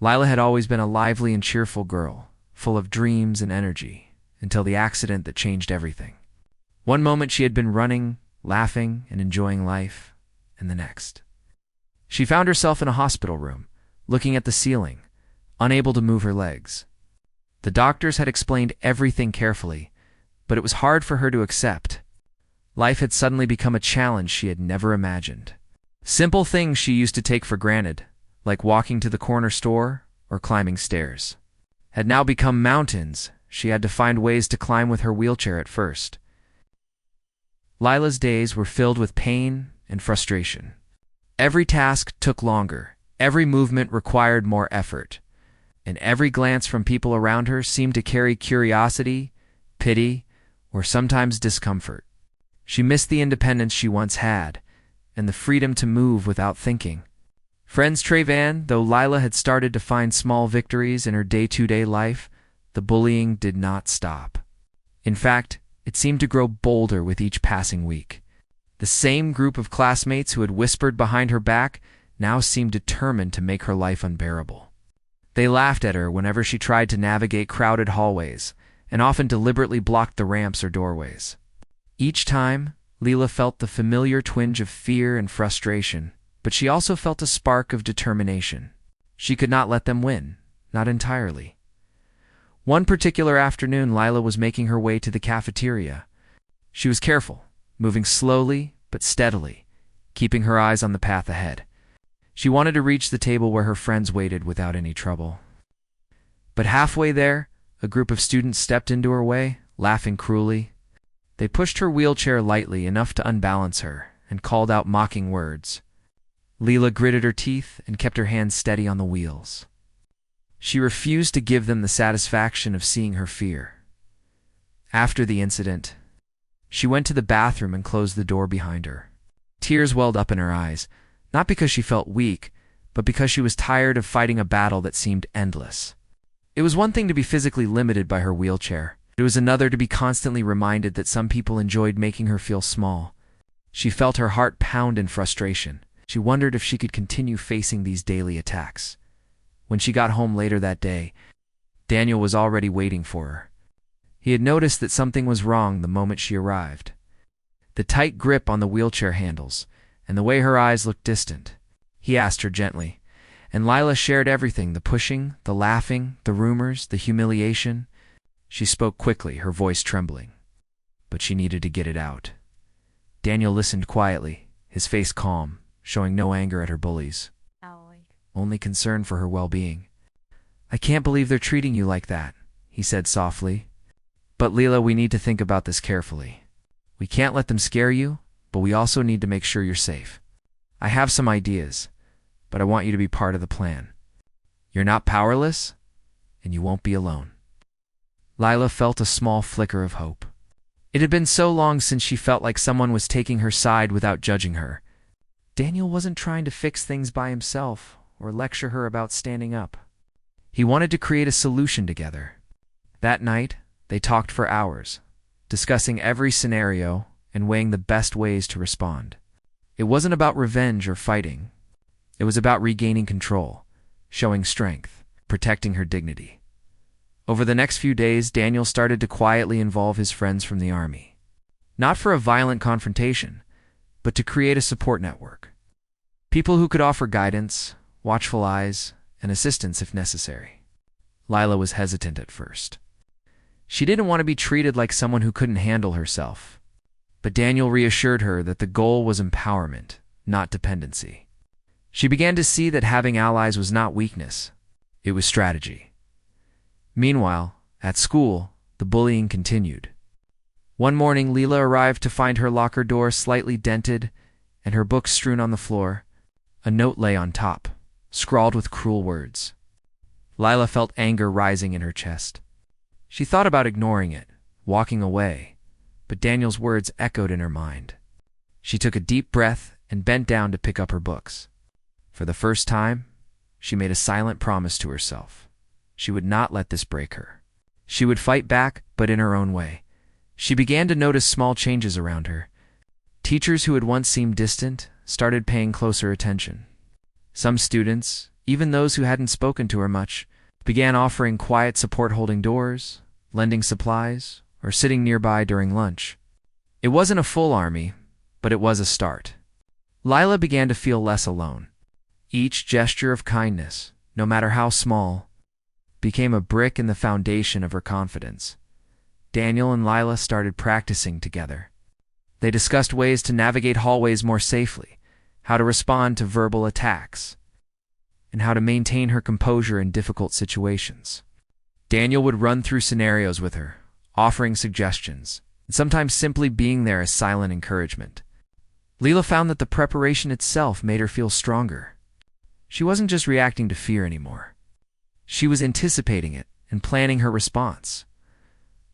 Lila had always been a lively and cheerful girl, full of dreams and energy, until the accident that changed everything. One moment she had been running, laughing, and enjoying life, and the next. She found herself in a hospital room, looking at the ceiling, unable to move her legs. The doctors had explained everything carefully, but it was hard for her to accept. Life had suddenly become a challenge she had never imagined. Simple things she used to take for granted, like walking to the corner store or climbing stairs, had now become mountains she had to find ways to climb with her wheelchair at first. Lila's days were filled with pain and frustration. Every task took longer, every movement required more effort, and every glance from people around her seemed to carry curiosity, pity, or sometimes discomfort. She missed the independence she once had, and the freedom to move without thinking. Friends Trevan, though Lila had started to find small victories in her day-to-day life, the bullying did not stop. In fact, it seemed to grow bolder with each passing week. The same group of classmates who had whispered behind her back now seemed determined to make her life unbearable. They laughed at her whenever she tried to navigate crowded hallways, and often deliberately blocked the ramps or doorways. Each time, Lila felt the familiar twinge of fear and frustration, but she also felt a spark of determination. She could not let them win, not entirely. One particular afternoon, Lila was making her way to the cafeteria. She was careful, moving slowly but steadily, keeping her eyes on the path ahead. She wanted to reach the table where her friends waited without any trouble. But halfway there, a group of students stepped into her way, laughing cruelly. They pushed her wheelchair lightly enough to unbalance her and called out mocking words. Lila gritted her teeth and kept her hands steady on the wheels. She refused to give them the satisfaction of seeing her fear. After the incident, she went to the bathroom and closed the door behind her. Tears welled up in her eyes, not because she felt weak, but because she was tired of fighting a battle that seemed endless. It was one thing to be physically limited by her wheelchair. It was another to be constantly reminded that some people enjoyed making her feel small. She felt her heart pound in frustration. She wondered if she could continue facing these daily attacks. When she got home later that day, Daniel was already waiting for her. He had noticed that something was wrong the moment she arrived. The tight grip on the wheelchair handles, and the way her eyes looked distant. He asked her gently, and Lila shared everything, the pushing, the laughing, the rumors, the humiliation. She spoke quickly, her voice trembling, but she needed to get it out. Daniel listened quietly, his face calm, showing no anger at her bullies, only concern for her well-being. "I can't believe they're treating you like that," he said softly. "But Lila, we need to think about this carefully. We can't let them scare you, but we also need to make sure you're safe. I have some ideas, but I want you to be part of the plan. You're not powerless, and you won't be alone." Lila felt a small flicker of hope. It had been so long since she felt like someone was taking her side without judging her. Daniel wasn't trying to fix things by himself or lecture her about standing up. He wanted to create a solution together. That night, they talked for hours, discussing every scenario and weighing the best ways to respond. It wasn't about revenge or fighting. It was about regaining control, showing strength, protecting her dignity. Over the next few days, Daniel started to quietly involve his friends from the army. Not for a violent confrontation, but to create a support network. People who could offer guidance, watchful eyes, and assistance if necessary. Lila was hesitant at first. She didn't want to be treated like someone who couldn't handle herself. But Daniel reassured her that the goal was empowerment, not dependency. She began to see that having allies was not weakness, it was strategy. Meanwhile, at school, the bullying continued. One morning, Lila arrived to find her locker door slightly dented and her books strewn on the floor. A note lay on top, scrawled with cruel words. Lila felt anger rising in her chest. She thought about ignoring it, walking away, but Daniel's words echoed in her mind. She took a deep breath and bent down to pick up her books. For the first time, she made a silent promise to herself. She would not let this break her. She would fight back, but in her own way. She began to notice small changes around her. Teachers who had once seemed distant started paying closer attention. Some students, Even those who hadn't spoken to her much began offering quiet support, holding doors, lending supplies, or sitting nearby during lunch. It wasn't a full army, but it was a start. Lila began to feel less alone. Each gesture of kindness, no matter how small, became a brick in the foundation of her confidence. Daniel and Lila started practicing together. They discussed ways to navigate hallways more safely, how to respond to verbal attacks, and how to maintain her composure in difficult situations. Daniel would run through scenarios with her, offering suggestions, and sometimes simply being there as silent encouragement. Lila found that the preparation itself made her feel stronger. She wasn't just reacting to fear anymore. She was anticipating it and planning her response.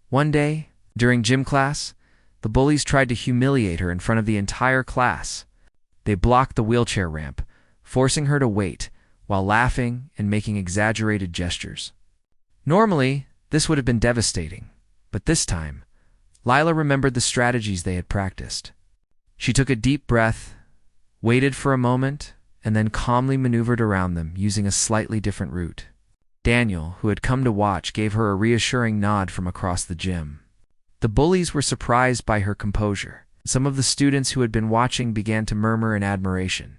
One day, during gym class, the bullies tried to humiliate her in front of the entire class. They blocked the wheelchair ramp, forcing her to wait, while laughing and making exaggerated gestures. Normally, this would have been devastating, but this time, Lila remembered the strategies they had practiced. She took a deep breath, waited for a moment, and then calmly maneuvered around them using a slightly different route. Daniel, who had come to watch, gave her a reassuring nod from across the gym. The bullies were surprised by her composure. Some of the students who had been watching began to murmur in admiration.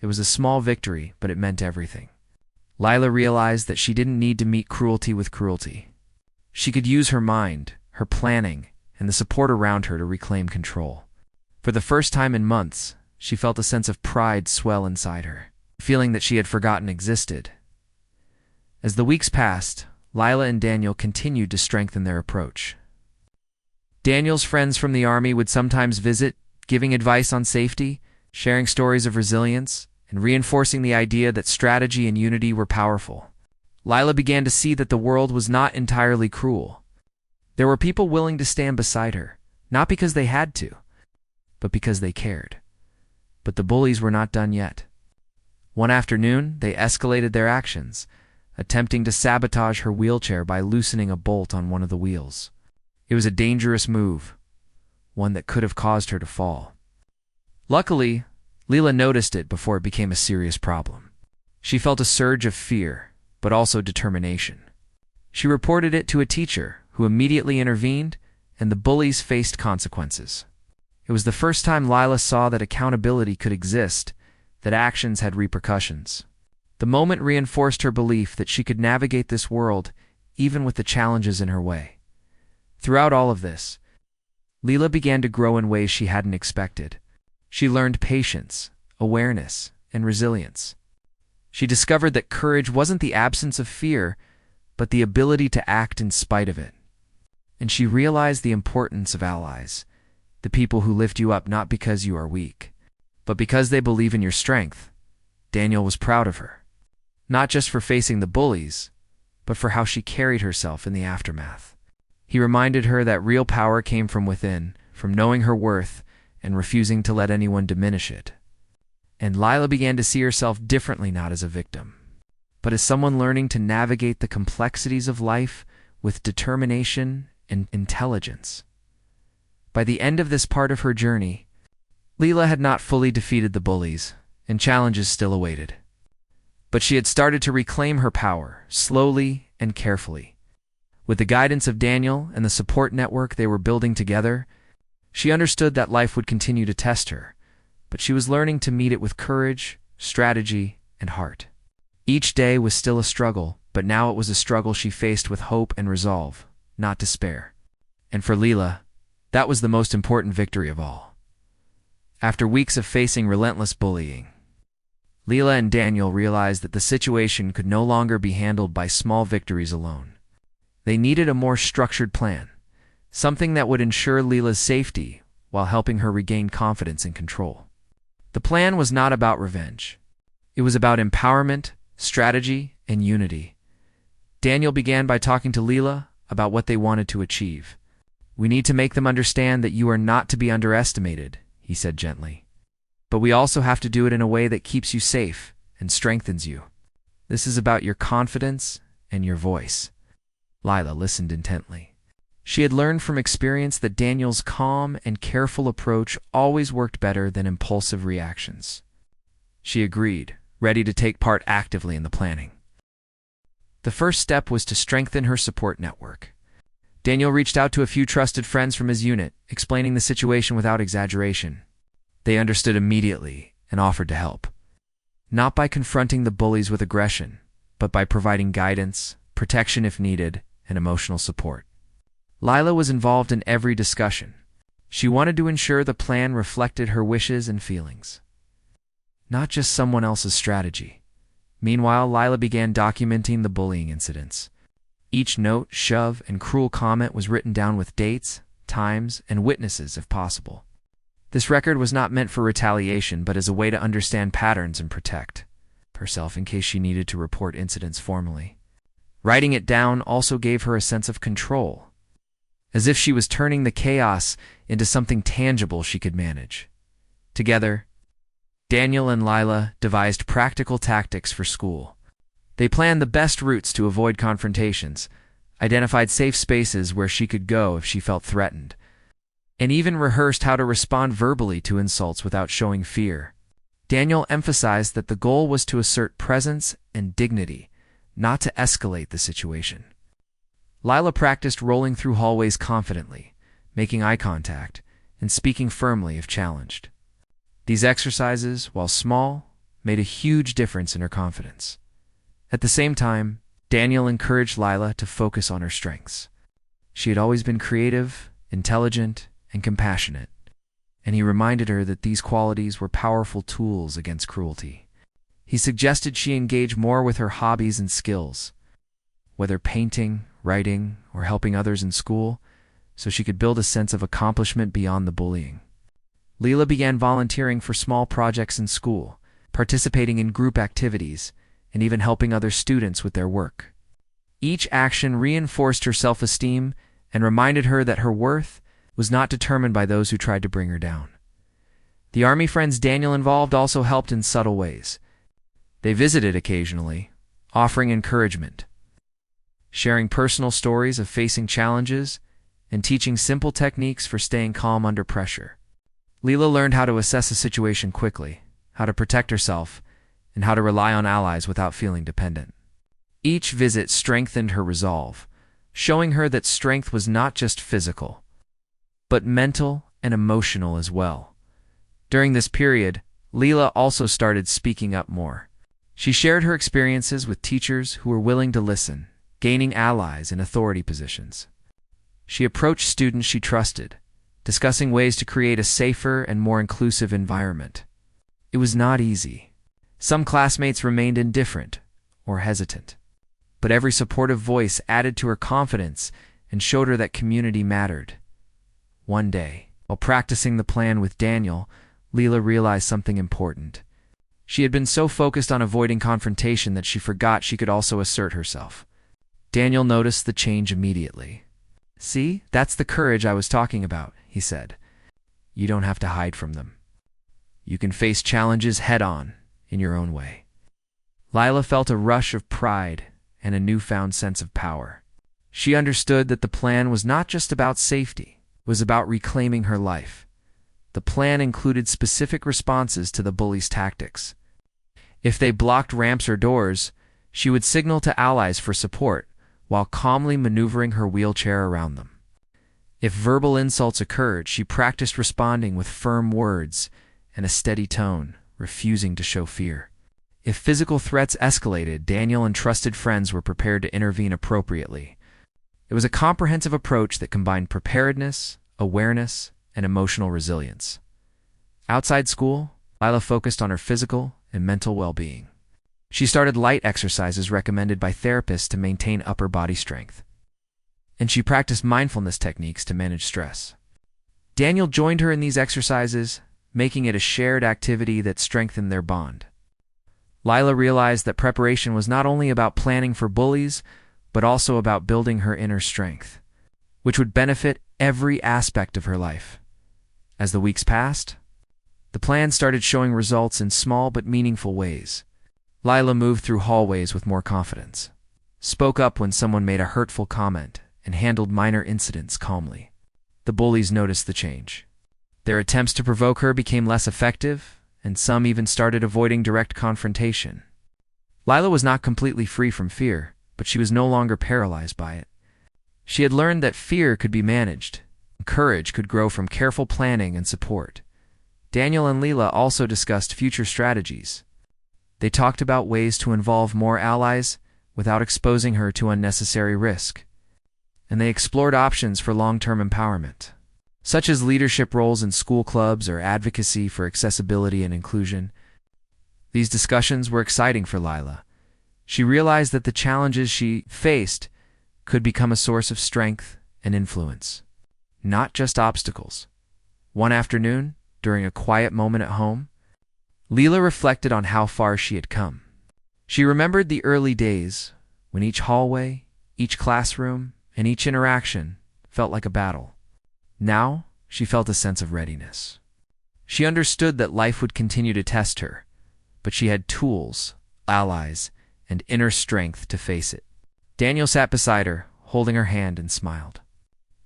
It was a small victory, but it meant everything. Lila realized that she didn't need to meet cruelty with cruelty. She could use her mind, her planning, and the support around her to reclaim control. For the first time in months, she felt a sense of pride swell inside her, a feeling that she had forgotten existed. As the weeks passed, Lila and Daniel continued to strengthen their approach. Daniel's friends from the army would sometimes visit, giving advice on safety, sharing stories of resilience, and reinforcing the idea that strategy and unity were powerful. Lila began to see that the world was not entirely cruel. There were people willing to stand beside her, not because they had to, but because they cared. But the bullies were not done yet. One afternoon, they escalated their actions, attempting to sabotage her wheelchair by loosening a bolt on one of the wheels. It was a dangerous move, one that could have caused her to fall. Luckily, Lila noticed it before it became a serious problem. She felt a surge of fear, but also determination. She reported it to a teacher, who immediately intervened, and the bullies faced consequences. It was the first time Lila saw that accountability could exist, that actions had repercussions. The moment reinforced her belief that she could navigate this world, even with the challenges in her way. Throughout all of this, Lila began to grow in ways she hadn't expected. She learned patience, awareness, and resilience. She discovered that courage wasn't the absence of fear, but the ability to act in spite of it. And she realized the importance of allies, the people who lift you up not because you are weak, but because they believe in your strength. Daniel was proud of her, not just for facing the bullies, but for how she carried herself in the aftermath. He reminded her that real power came from within, from knowing her worth and refusing to let anyone diminish it. And Lila began to see herself differently, not as a victim, but as someone learning to navigate the complexities of life with determination and intelligence. By the end of this part of her journey, Lila had not fully defeated the bullies, and challenges still awaited. But she had started to reclaim her power, slowly and carefully. With the guidance of Daniel and the support network they were building together, she understood that life would continue to test her, but she was learning to meet it with courage, strategy, and heart. Each day was still a struggle, but now it was a struggle she faced with hope and resolve, not despair. And for Lila, that was the most important victory of all. After weeks of facing relentless bullying, Lila and Daniel realized that the situation could no longer be handled by small victories alone. They needed a more structured plan, something that would ensure Lila's safety while helping her regain confidence and control. The plan was not about revenge. It was about empowerment, strategy, and unity. Daniel began by talking to Lila about what they wanted to achieve. "We need to make them understand that you are not to be underestimated," he said gently. "But we also have to do it in a way that keeps you safe and strengthens you. This is about your confidence and your voice." Lila listened intently. She had learned from experience that Daniel's calm and careful approach always worked better than impulsive reactions. She agreed, ready to take part actively in the planning. The first step was to strengthen her support network. Daniel reached out to a few trusted friends from his unit, explaining the situation without exaggeration. They understood immediately and offered to help. Not by confronting the bullies with aggression, but by providing guidance, protection if needed, and emotional support. Lila was involved in every discussion. She wanted to ensure the plan reflected her wishes and feelings, not just someone else's strategy. Meanwhile, Lila began documenting the bullying incidents. Each note, shove, and cruel comment was written down with dates, times, and witnesses if possible. This record was not meant for retaliation, but as a way to understand patterns and protect herself in case she needed to report incidents formally. Writing it down also gave her a sense of control, as if she was turning the chaos into something tangible she could manage. Together, Daniel and Lila devised practical tactics for school. They planned the best routes to avoid confrontations, identified safe spaces where she could go if she felt threatened, and even rehearsed how to respond verbally to insults without showing fear. Daniel emphasized that the goal was to assert presence and dignity, not to escalate the situation. Lila practiced rolling through hallways confidently, making eye contact, and speaking firmly if challenged. These exercises, while small, made a huge difference in her confidence. At the same time, Daniel encouraged Lila to focus on her strengths. She had always been creative, intelligent, and compassionate, and he reminded her that these qualities were powerful tools against cruelty. He suggested she engage more with her hobbies and skills, whether painting, writing, or helping others in school, so she could build a sense of accomplishment beyond the bullying. Lila began volunteering for small projects in school, participating in group activities, and even helping other students with their work. Each action reinforced her self-esteem and reminded her that her worth was not determined by those who tried to bring her down. The army friends Daniel involved also helped in subtle ways. They visited occasionally, offering encouragement, sharing personal stories of facing challenges, and teaching simple techniques for staying calm under pressure. Lila learned how to assess a situation quickly, how to protect herself, and how to rely on allies without feeling dependent. Each visit strengthened her resolve, showing her that strength was not just physical, but mental and emotional as well. During this period, Lila also started speaking up more. She shared her experiences with teachers who were willing to listen, gaining allies in authority positions. She approached students she trusted, discussing ways to create a safer and more inclusive environment. It was not easy. Some classmates remained indifferent or hesitant, but every supportive voice added to her confidence and showed her that community mattered. One day, while practicing the plan with Daniel, Lila realized something important. She had been so focused on avoiding confrontation that she forgot she could also assert herself. Daniel noticed the change immediately. "See, that's the courage I was talking about," he said. "You don't have to hide from them. You can face challenges head-on in your own way." Lila felt a rush of pride and a newfound sense of power. She understood that the plan was not just about safety, it was about reclaiming her life. The plan included specific responses to the bullies' tactics. If they blocked ramps or doors, she would signal to allies for support while calmly maneuvering her wheelchair around them. If verbal insults occurred, she practiced responding with firm words and a steady tone, refusing to show fear. If physical threats escalated, Daniel and trusted friends were prepared to intervene appropriately. It was a comprehensive approach that combined preparedness, awareness, and emotional resilience. Outside school, Lila focused on her physical and mental well-being. She started light exercises recommended by therapists to maintain upper body strength, and she practiced mindfulness techniques to manage stress. Daniel joined her in these exercises, making it a shared activity that strengthened their bond. Lila realized that preparation was not only about planning for bullies, but also about building her inner strength, which would benefit every aspect of her life. As the weeks passed, the plan started showing results in small but meaningful ways. Lila moved through hallways with more confidence, spoke up when someone made a hurtful comment, and handled minor incidents calmly. The bullies noticed the change. Their attempts to provoke her became less effective, and some even started avoiding direct confrontation. Lila was not completely free from fear, but she was no longer paralyzed by it. She had learned that fear could be managed, and courage could grow from careful planning and support. Daniel and Lila also discussed future strategies. They talked about ways to involve more allies without exposing her to unnecessary risk, and they explored options for long-term empowerment, such as leadership roles in school clubs or advocacy for accessibility and inclusion. These discussions were exciting for Lila. She realized that the challenges she faced could become a source of strength and influence, not just obstacles. One afternoon, during a quiet moment at home, Lila reflected on how far she had come. She remembered the early days when each hallway, each classroom, and each interaction felt like a battle. Now, she felt a sense of readiness. She understood that life would continue to test her, but she had tools, allies, and inner strength to face it. Daniel sat beside her, holding her hand, and smiled.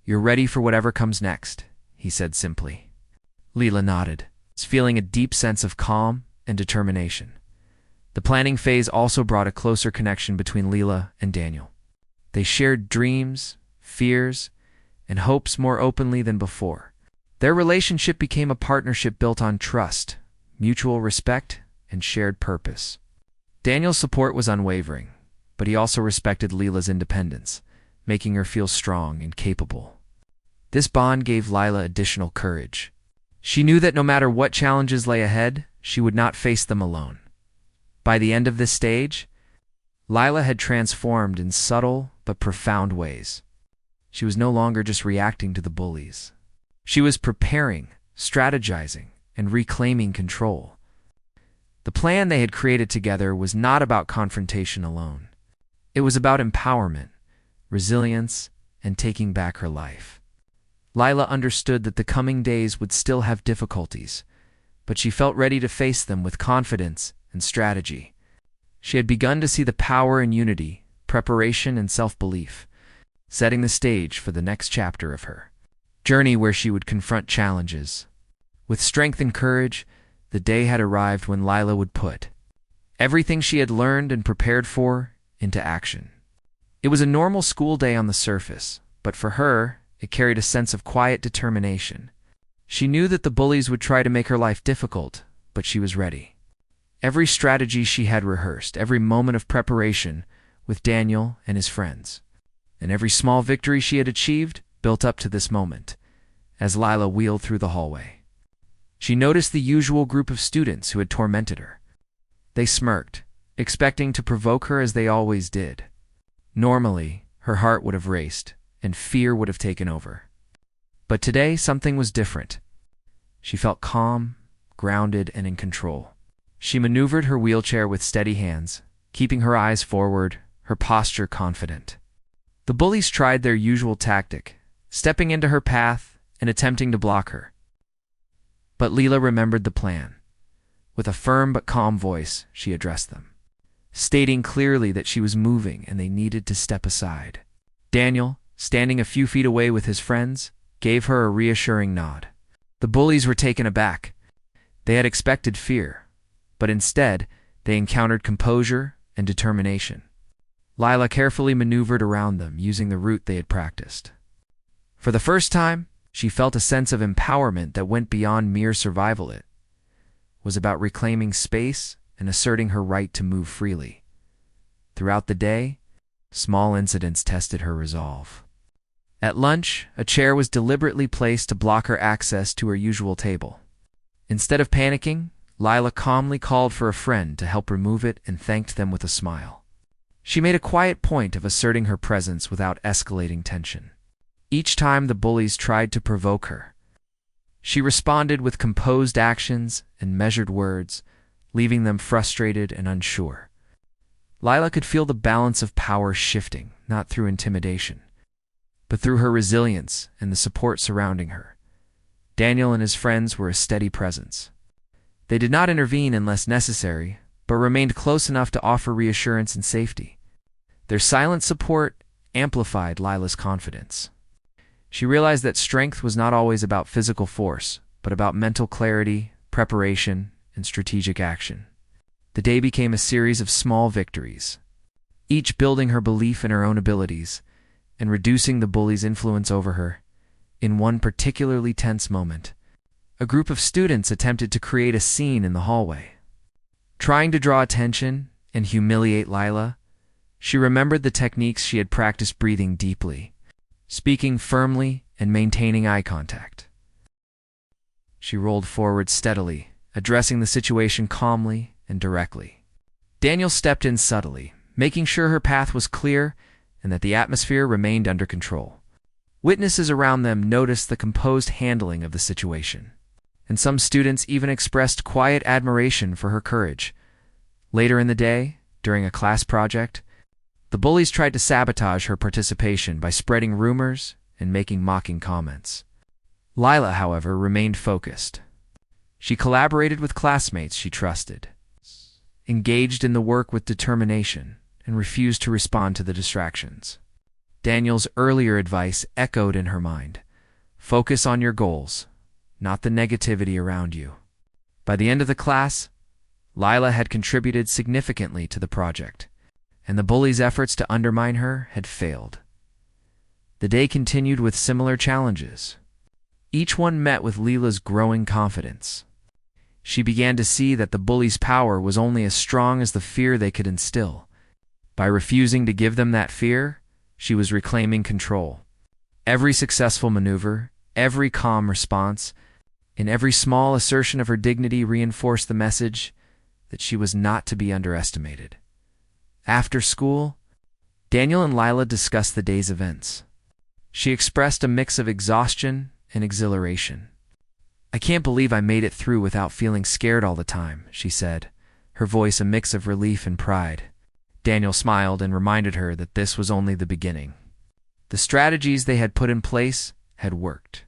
"You're ready for whatever comes next," he said simply. Lila nodded, feeling a deep sense of calm and determination. The planning phase also brought a closer connection between Lila and Daniel. They shared dreams, fears, and hopes more openly than before. Their relationship became a partnership built on trust, mutual respect, and shared purpose. Daniel's support was unwavering, but he also respected Lila's independence, making her feel strong and capable. This bond gave Lila additional courage. She knew that no matter what challenges lay ahead, she would not face them alone. By the end of this stage, Lila had transformed in subtle but profound ways. She was no longer just reacting to the bullies. She was preparing, strategizing, and reclaiming control. The plan they had created together was not about confrontation alone. It was about empowerment, resilience, and taking back her life. Lila understood that the coming days would still have difficulties, but she felt ready to face them with confidence and strategy. She had begun to see the power in unity, preparation, and self-belief, setting the stage for the next chapter of her journey where she would confront challenges. With strength and courage, the day had arrived when Lila would put everything she had learned and prepared for into action. It was a normal school day on the surface, but for her, it carried a sense of quiet determination. She knew that the bullies would try to make her life difficult, but she was ready. Every strategy she had rehearsed, every moment of preparation with Daniel and his friends, and every small victory she had achieved built up to this moment, as Lila wheeled through the hallway. She noticed the usual group of students who had tormented her. They smirked, expecting to provoke her as they always did. Normally, her heart would have raced, and fear would have taken over. But today, something was different. She felt calm, grounded, and in control. She maneuvered her wheelchair with steady hands, keeping her eyes forward, her posture confident. The bullies tried their usual tactic, stepping into her path and attempting to block her. But Lila remembered the plan. With a firm but calm voice, she addressed them, stating clearly that she was moving and they needed to step aside. Daniel, standing a few feet away with his friends, gave her a reassuring nod. The bullies were taken aback. They had expected fear, but instead, they encountered composure and determination. Lila carefully maneuvered around them, using the route they had practiced. For the first time, she felt a sense of empowerment that went beyond mere survival. It was about reclaiming space and asserting her right to move freely. Throughout the day, small incidents tested her resolve. At lunch, a chair was deliberately placed to block her access to her usual table. Instead of panicking, Lila calmly called for a friend to help remove it and thanked them with a smile. She made a quiet point of asserting her presence without escalating tension. Each time the bullies tried to provoke her, she responded with composed actions and measured words, leaving them frustrated and unsure. Lila could feel the balance of power shifting, not through intimidation, but through her resilience and the support surrounding her. Daniel and his friends were a steady presence. They did not intervene unless necessary, but remained close enough to offer reassurance and safety. Their silent support amplified Lila's confidence. She realized that strength was not always about physical force, but about mental clarity, preparation, and strategic action. The day became a series of small victories, each building her belief in her own abilities and reducing the bully's influence over her. In one particularly tense moment, a group of students attempted to create a scene in the hallway. Trying to draw attention and humiliate Lila, she remembered the techniques she had practiced: breathing deeply, speaking firmly, and maintaining eye contact. She rolled forward steadily, addressing the situation calmly and directly. Daniel stepped in subtly, making sure her path was clear and that the atmosphere remained under control. Witnesses around them noticed the composed handling of the situation, and some students even expressed quiet admiration for her courage. Later in the day, during a class project, the bullies tried to sabotage her participation by spreading rumors and making mocking comments. Lila, however, remained focused. She collaborated with classmates she trusted, engaged in the work with determination, and refused to respond to the distractions. Daniel's earlier advice echoed in her mind: focus on your goals, not the negativity around you. By the end of the class, Lila had contributed significantly to the project, and the bullies' efforts to undermine her had failed. The day continued with similar challenges. Each one met with Lila's growing confidence. She began to see that the bullies' power was only as strong as the fear they could instill. By refusing to give them that fear, she was reclaiming control. Every successful maneuver, every calm response, and every small assertion of her dignity reinforced the message that she was not to be underestimated. After school, Daniel and Lila discussed the day's events. She expressed a mix of exhaustion and exhilaration. "I can't believe I made it through without feeling scared all the time," she said, her voice a mix of relief and pride. Daniel smiled and reminded her that this was only the beginning. The strategies they had put in place had worked.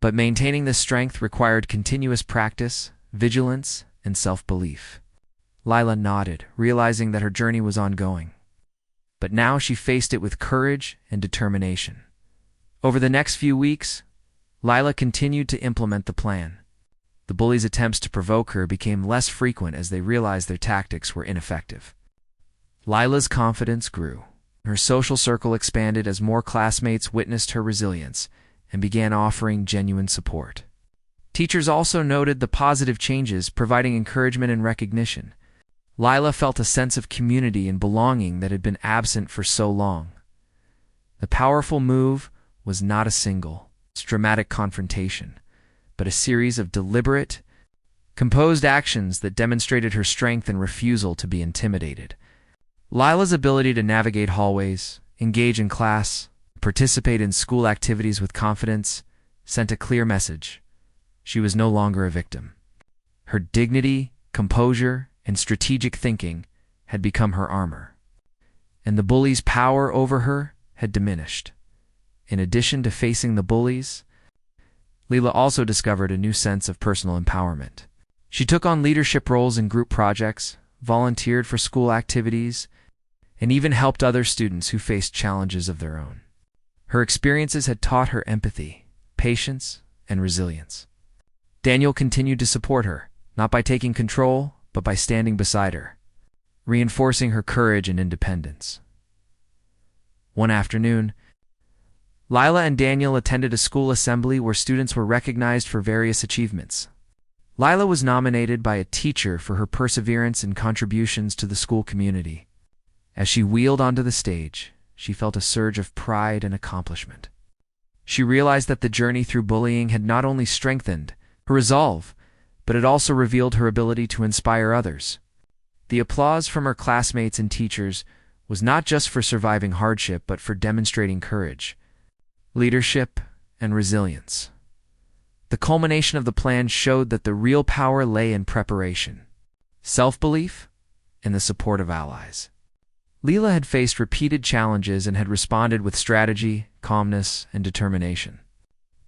But maintaining this strength required continuous practice, vigilance, and self-belief. Lila nodded, realizing that her journey was ongoing. But now she faced it with courage and determination. Over the next few weeks, Lila continued to implement the plan. The bullies' attempts to provoke her became less frequent as they realized their tactics were ineffective. Lila's confidence grew. Her social circle expanded as more classmates witnessed her resilience and began offering genuine support. Teachers also noted the positive changes, providing encouragement and recognition. Lila felt a sense of community and belonging that had been absent for so long. The powerful move was not a single, dramatic confrontation, but a series of deliberate, composed actions that demonstrated her strength and refusal to be intimidated. Lila's ability to navigate hallways, engage in class, participate in school activities with confidence sent a clear message. She was no longer a victim. Her dignity, composure, and strategic thinking had become her armor, and the bullies' power over her had diminished. In addition to facing the bullies, Lila also discovered a new sense of personal empowerment. She took on leadership roles in group projects, volunteered for school activities, and even helped other students who faced challenges of their own. Her experiences had taught her empathy, patience, and resilience. Daniel continued to support her, not by taking control, but by standing beside her, reinforcing her courage and independence. One afternoon, Lila and Daniel attended a school assembly where students were recognized for various achievements. Lila was nominated by a teacher for her perseverance and contributions to the school community. As she wheeled onto the stage, she felt a surge of pride and accomplishment. She realized that the journey through bullying had not only strengthened her resolve, but it also revealed her ability to inspire others. The applause from her classmates and teachers was not just for surviving hardship, but for demonstrating courage, leadership, and resilience. The culmination of the plan showed that the real power lay in preparation, self-belief, and the support of allies. Lila had faced repeated challenges and had responded with strategy, calmness, and determination.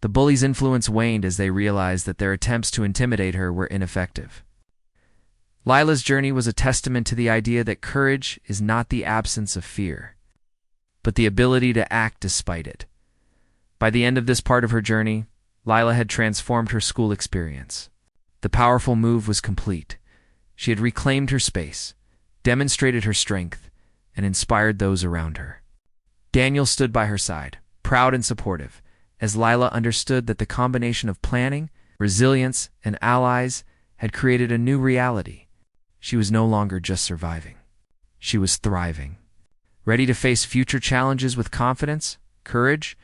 The bullies' influence waned as they realized that their attempts to intimidate her were ineffective. Lila's journey was a testament to the idea that courage is not the absence of fear, but the ability to act despite it. By the end of this part of her journey, Lila had transformed her school experience. The powerful move was complete. She had reclaimed her space, demonstrated her strength, and inspired those around her. Daniel stood by her side, proud and supportive, as Lila understood that the combination of planning, resilience, and allies had created a new reality. She was no longer just surviving. She was thriving, ready to face future challenges with confidence, courage,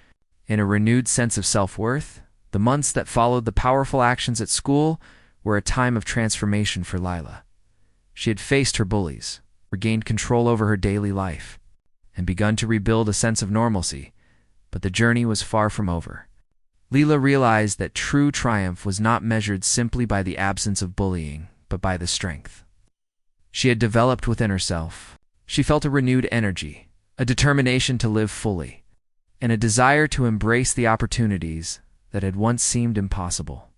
and a renewed sense of self-worth. The months that followed the powerful actions at school were a time of transformation for Lila. She had faced her bullies, regained control over her daily life, and begun to rebuild a sense of normalcy, but the journey was far from over. Lila realized that true triumph was not measured simply by the absence of bullying, but by the strength she had developed within herself. She felt a renewed energy, a determination to live fully, and a desire to embrace the opportunities that had once seemed impossible.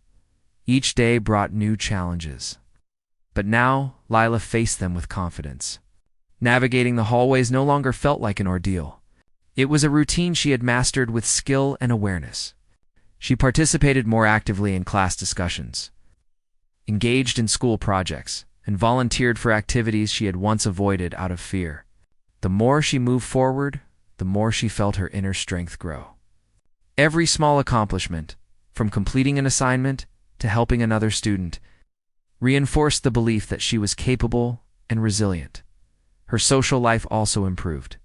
Each day brought new challenges, but now Lila faced them with confidence. Navigating the hallways no longer felt like an ordeal. It was a routine she had mastered with skill and awareness. She participated more actively in class discussions, engaged in school projects, and volunteered for activities she had once avoided out of fear. The more she moved forward, the more she felt her inner strength grow. Every small accomplishment, from completing an assignment to helping another student, reinforced the belief that she was capable and resilient. Her social life also improved.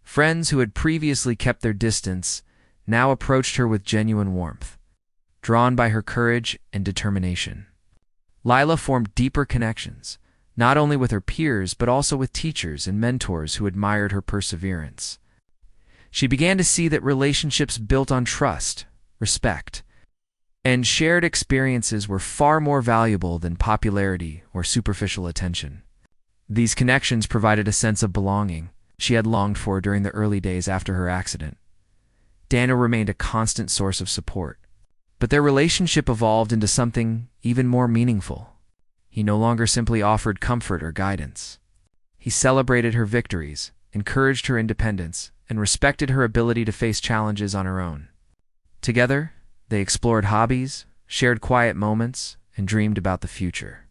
Friends who had previously kept their distance now approached her with genuine warmth, drawn by her courage and determination. Lila formed deeper connections, not only with her peers but also with teachers and mentors who admired her perseverance. She began to see that relationships built on trust, respect, and shared experiences were far more valuable than popularity or superficial attention. These connections provided a sense of belonging she had longed for during the early days after her accident. Daniel remained a constant source of support, but their relationship evolved into something even more meaningful. He no longer simply offered comfort or guidance. He celebrated her victories, encouraged her independence, and respected her ability to face challenges on her own. Together, they explored hobbies, shared quiet moments, and dreamed about the future.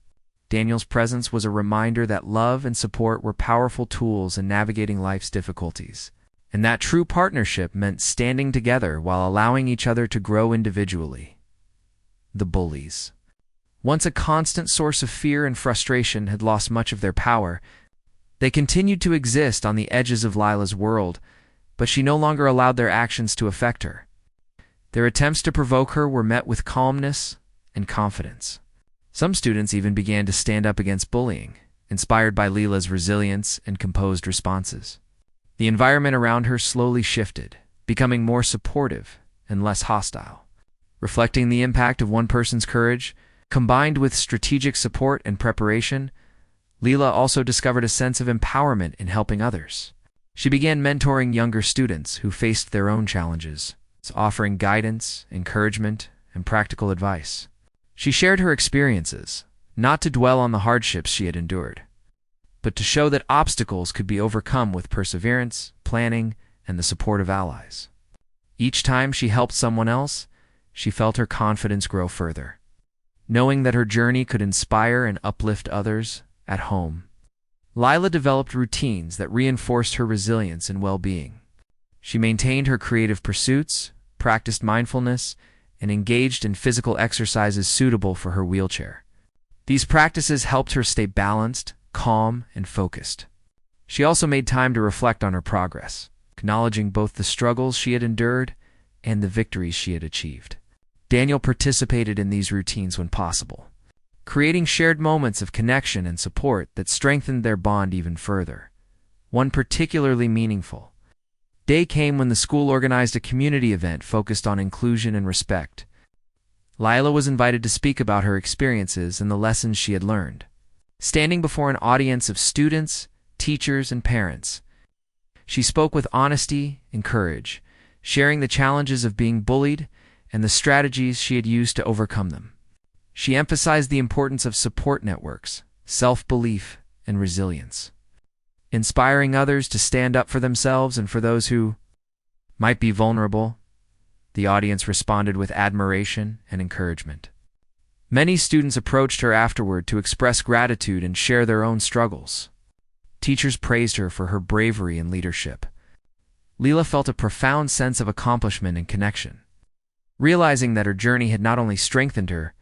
Daniel's presence was a reminder that love and support were powerful tools in navigating life's difficulties, and that true partnership meant standing together while allowing each other to grow individually. The bullies, once a constant source of fear and frustration, had lost much of their power. They continued to exist on the edges of Lila's world, but she no longer allowed their actions to affect her. Their attempts to provoke her were met with calmness and confidence. Some students even began to stand up against bullying, inspired by Lila's resilience and composed responses. The environment around her slowly shifted, becoming more supportive and less hostile. Reflecting the impact of one person's courage, combined with strategic support and preparation, Lila also discovered a sense of empowerment in helping others. She began mentoring younger students who faced their own challenges, offering guidance, encouragement, and practical advice. She shared her experiences, not to dwell on the hardships she had endured, but to show that obstacles could be overcome with perseverance, planning, and the support of allies. Each time she helped someone else, she felt her confidence grow further. Knowing that her journey could inspire and uplift others at home, Lila developed routines that reinforced her resilience and well-being. She maintained her creative pursuits, practiced mindfulness, and engaged in physical exercises suitable for her wheelchair. These practices helped her stay balanced, calm, and focused. She also made time to reflect on her progress, acknowledging both the struggles she had endured and the victories she had achieved. Daniel participated in these routines when possible, creating shared moments of connection and support that strengthened their bond even further. One particularly meaningful day came when the school organized a community event focused on inclusion and respect. Lila was invited to speak about her experiences and the lessons she had learned. Standing before an audience of students, teachers, and parents, she spoke with honesty and courage, sharing the challenges of being bullied and the strategies she had used to overcome them. She emphasized the importance of support networks, self-belief, and resilience, inspiring others to stand up for themselves and for those who might be vulnerable. The audience responded with admiration and encouragement. Many students approached her afterward to express gratitude and share their own struggles. Teachers praised her for her bravery and leadership. Leela felt a profound sense of accomplishment and connection, realizing that her journey had not only strengthened her,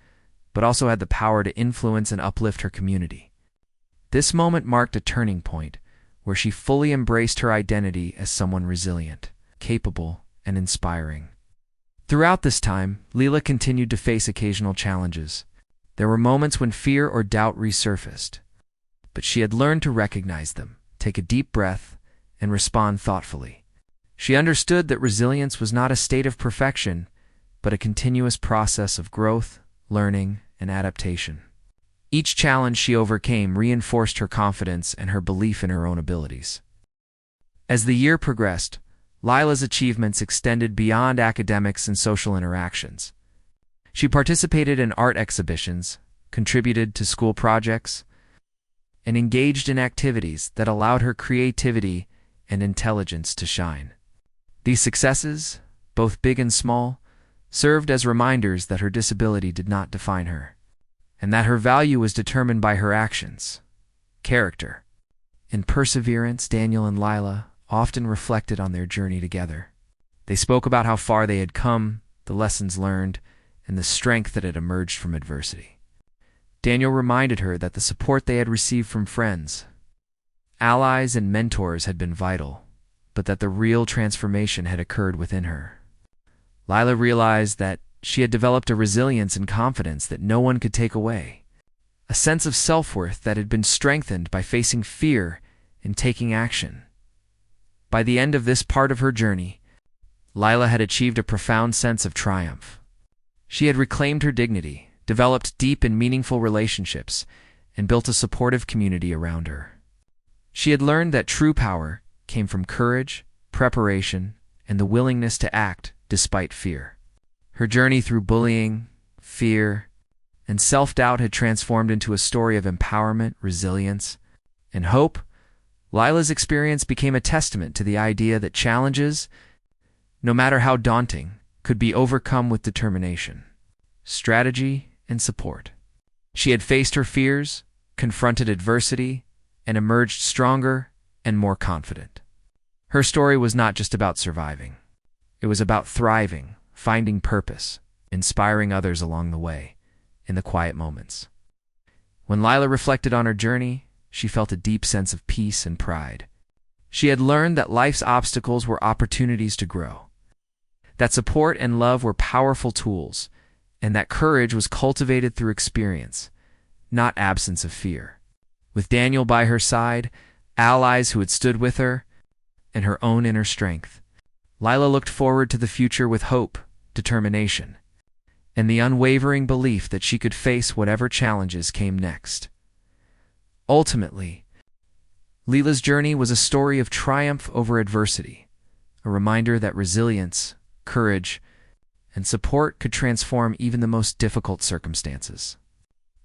but also had the power to influence and uplift her community. This moment marked a turning point, where she fully embraced her identity as someone resilient, capable, and inspiring. Throughout this time, Leela continued to face occasional challenges. There were moments when fear or doubt resurfaced, but she had learned to recognize them, take a deep breath, and respond thoughtfully. She understood that resilience was not a state of perfection, but a continuous process of growth, learning, and adaptation. Each challenge she overcame reinforced her confidence and her belief in her own abilities. As the year progressed, Lila's achievements extended beyond academics and social interactions. She participated in art exhibitions, contributed to school projects, and engaged in activities that allowed her creativity and intelligence to shine. These successes, both big and small, served as reminders that her disability did not define her, and that her value was determined by her actions, character, and perseverance. Daniel and Lila often reflected on their journey together. They spoke about how far they had come, the lessons learned, and the strength that had emerged from adversity. Daniel reminded her that the support they had received from friends, allies, and mentors had been vital, but that the real transformation had occurred within her. Lila realized that she had developed a resilience and confidence that no one could take away, a sense of self-worth that had been strengthened by facing fear and taking action. By the end of this part of her journey, Lila had achieved a profound sense of triumph. She had reclaimed her dignity, developed deep and meaningful relationships, and built a supportive community around her. She had learned that true power came from courage, preparation, and the willingness to act despite fear. Her journey through bullying, fear, and self-doubt had transformed into a story of empowerment, resilience, and hope. Lila's experience became a testament to the idea that challenges, no matter how daunting, could be overcome with determination, strategy, and support. She had faced her fears, confronted adversity, and emerged stronger and more confident. Her story was not just about surviving. It was about thriving, finding purpose, inspiring others along the way, in the quiet moments. When Lila reflected on her journey, she felt a deep sense of peace and pride. She had learned that life's obstacles were opportunities to grow, that support and love were powerful tools, and that courage was cultivated through experience, not absence of fear. With Daniel by her side, allies who had stood with her, and her own inner strength, Lila looked forward to the future with hope, determination, and the unwavering belief that she could face whatever challenges came next. Ultimately, Leela's journey was a story of triumph over adversity, a reminder that resilience, courage, and support could transform even the most difficult circumstances.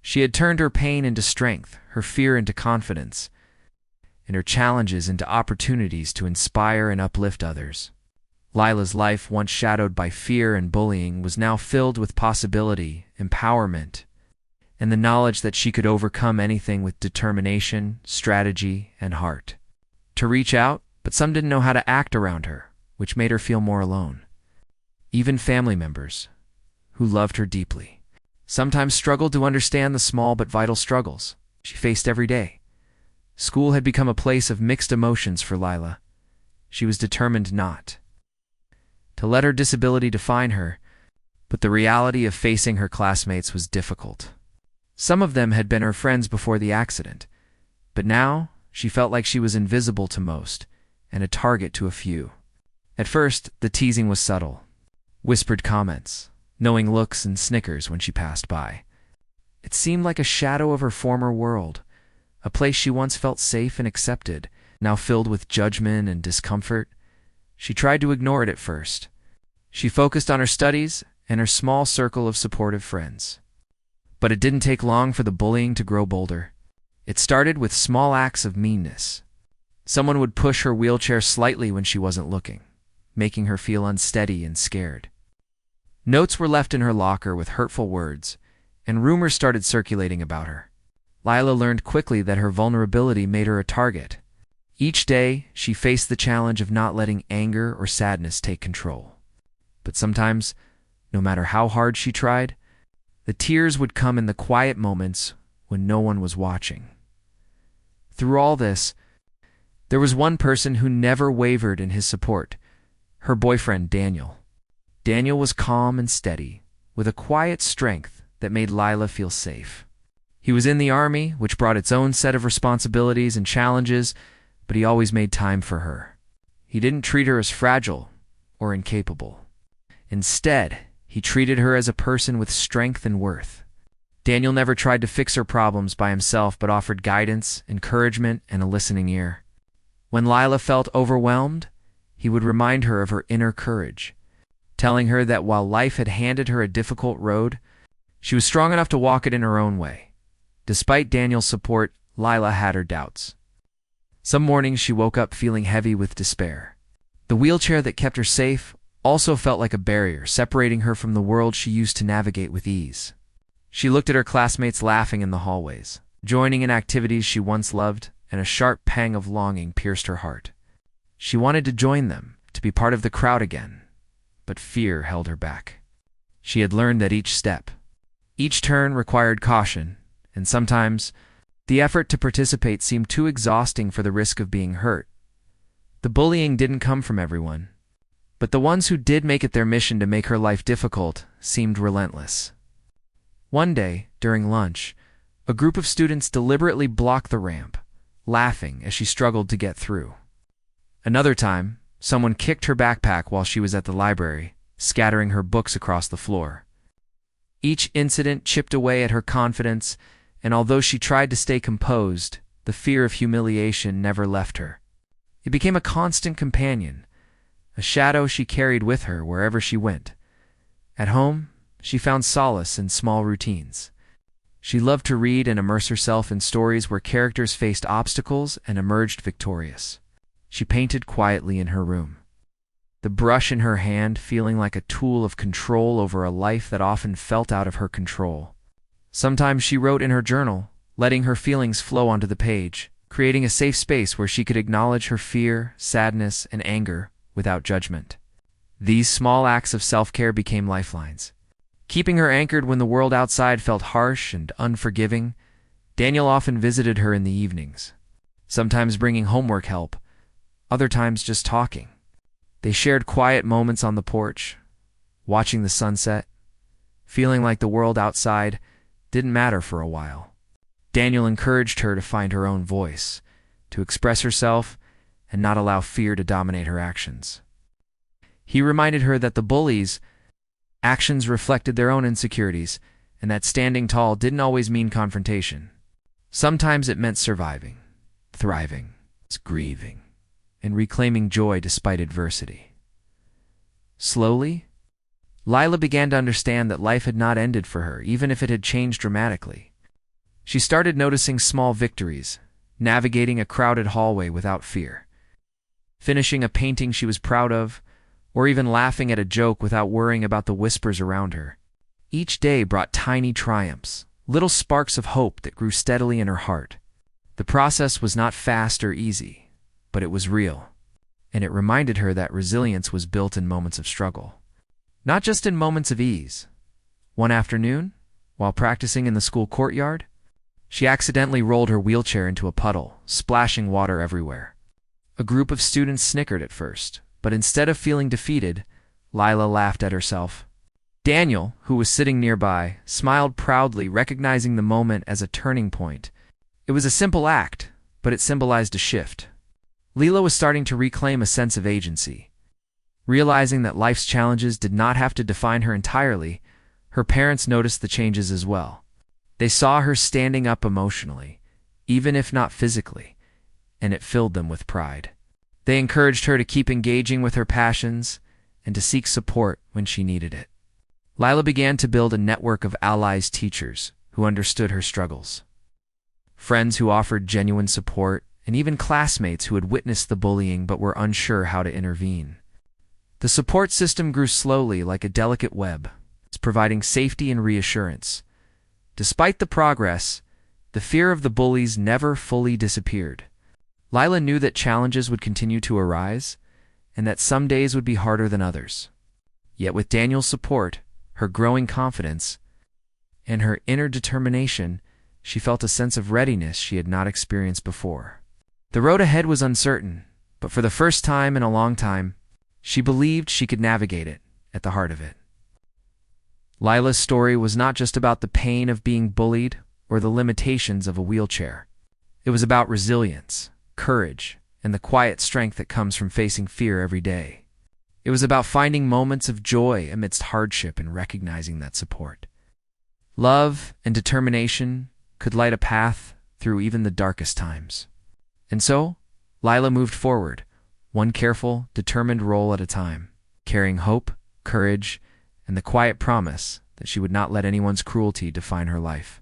She had turned her pain into strength, her fear into confidence, and her challenges into opportunities to inspire and uplift others. Lila's life, once shadowed by fear and bullying, was now filled with possibility, empowerment, and the knowledge that she could overcome anything with determination, strategy, and heart. To reach out, but some didn't know how to act around her, which made her feel more alone. Even family members, who loved her deeply, sometimes struggled to understand the small but vital struggles she faced every day. School had become a place of mixed emotions for Lila. She was determined not to let her disability define her, but the reality of facing her classmates was difficult. Some of them had been her friends before the accident, but now she felt like she was invisible to most and a target to a few. At first, the teasing was subtle. Whispered comments, knowing looks, and snickers when she passed by. It seemed like a shadow of her former world, a place she once felt safe and accepted, now filled with judgment and discomfort. She tried to ignore it at first. She focused on her studies and her small circle of supportive friends. But it didn't take long for the bullying to grow bolder. It started with small acts of meanness. Someone would push her wheelchair slightly when she wasn't looking, making her feel unsteady and scared. Notes were left in her locker with hurtful words, and rumors started circulating about her. Lila learned quickly that her vulnerability made her a target. Each day, she faced the challenge of not letting anger or sadness take control. But sometimes, no matter how hard she tried, the tears would come in the quiet moments when no one was watching. Through all this, there was one person who never wavered in his support, her boyfriend Daniel. Daniel was calm and steady, with a quiet strength that made Lila feel safe. He was in the army, which brought its own set of responsibilities and challenges, but he always made time for her. He didn't treat her as fragile or incapable. Instead, he treated her as a person with strength and worth. Daniel never tried to fix her problems by himself, but offered guidance, encouragement, and a listening ear. When Lila felt overwhelmed, he would remind her of her inner courage, telling her that while life had handed her a difficult road, she was strong enough to walk it in her own way. Despite Daniel's support, Lila had her doubts. Some mornings she woke up feeling heavy with despair. The wheelchair that kept her safe also felt like a barrier, separating her from the world she used to navigate with ease. She looked at her classmates laughing in the hallways, joining in activities she once loved, and a sharp pang of longing pierced her heart. She wanted to join them, to be part of the crowd again, but fear held her back. She had learned that each step, each turn required caution, and sometimes the effort to participate seemed too exhausting for the risk of being hurt. The bullying didn't come from everyone, but the ones who did make it their mission to make her life difficult seemed relentless. One day, during lunch, a group of students deliberately blocked the ramp, laughing as she struggled to get through. Another time, someone kicked her backpack while she was at the library, scattering her books across the floor. Each incident chipped away at her confidence, and although she tried to stay composed, the fear of humiliation never left her. It became a constant companion, a shadow she carried with her wherever she went. At home, she found solace in small routines. She loved to read and immerse herself in stories where characters faced obstacles and emerged victorious. She painted quietly in her room, the brush in her hand feeling like a tool of control over a life that often felt out of her control. Sometimes she wrote in her journal, letting her feelings flow onto the page, creating a safe space where she could acknowledge her fear, sadness, and anger without judgment. These small acts of self-care became lifelines, keeping her anchored when the world outside felt harsh and unforgiving. Daniel often visited her in the evenings, sometimes bringing homework help, other times just talking. They shared quiet moments on the porch, watching the sunset, feeling like the world outside didn't matter for a while. Daniel encouraged her to find her own voice, to express herself, and not allow fear to dominate her actions. He reminded her that the bullies' actions reflected their own insecurities, and that standing tall didn't always mean confrontation. Sometimes it meant surviving, thriving, grieving, and reclaiming joy despite adversity. Slowly, Lila began to understand that life had not ended for her, even if it had changed dramatically. She started noticing small victories, navigating a crowded hallway without fear, finishing a painting she was proud of, or even laughing at a joke without worrying about the whispers around her. Each day brought tiny triumphs, little sparks of hope that grew steadily in her heart. The process was not fast or easy, but it was real, and it reminded her that resilience was built in moments of struggle, not just in moments of ease. One afternoon, while practicing in the school courtyard, she accidentally rolled her wheelchair into a puddle, splashing water everywhere. A group of students snickered at first, but instead of feeling defeated, Lila laughed at herself. Daniel, who was sitting nearby, smiled proudly, recognizing the moment as a turning point. It was a simple act, but it symbolized a shift. Lila was starting to reclaim a sense of agency. Realizing that life's challenges did not have to define her entirely, her parents noticed the changes as well. They saw her standing up emotionally, even if not physically, and it filled them with pride. They encouraged her to keep engaging with her passions and to seek support when she needed it. Lila began to build a network of allies, teachers who understood her struggles, friends who offered genuine support, and even classmates who had witnessed the bullying but were unsure how to intervene. The support system grew slowly like a delicate web, providing safety and reassurance, Despite the progress, the fear of the bullies never fully disappeared. Lila knew that challenges would continue to arise, and that some days would be harder than others. Yet with Daniel's support, her growing confidence, and her inner determination, she felt a sense of readiness she had not experienced before. The road ahead was uncertain, but for the first time in a long time, she believed she could navigate it at the heart of it. Lila's story was not just about the pain of being bullied or the limitations of a wheelchair. It was about resilience, courage, and the quiet strength that comes from facing fear every day. It was about finding moments of joy amidst hardship and recognizing that support. Love and determination could light a path through even the darkest times. And so, Lila moved forward, one careful, determined roll at a time, carrying hope, courage, and the quiet promise that she would not let anyone's cruelty define her life.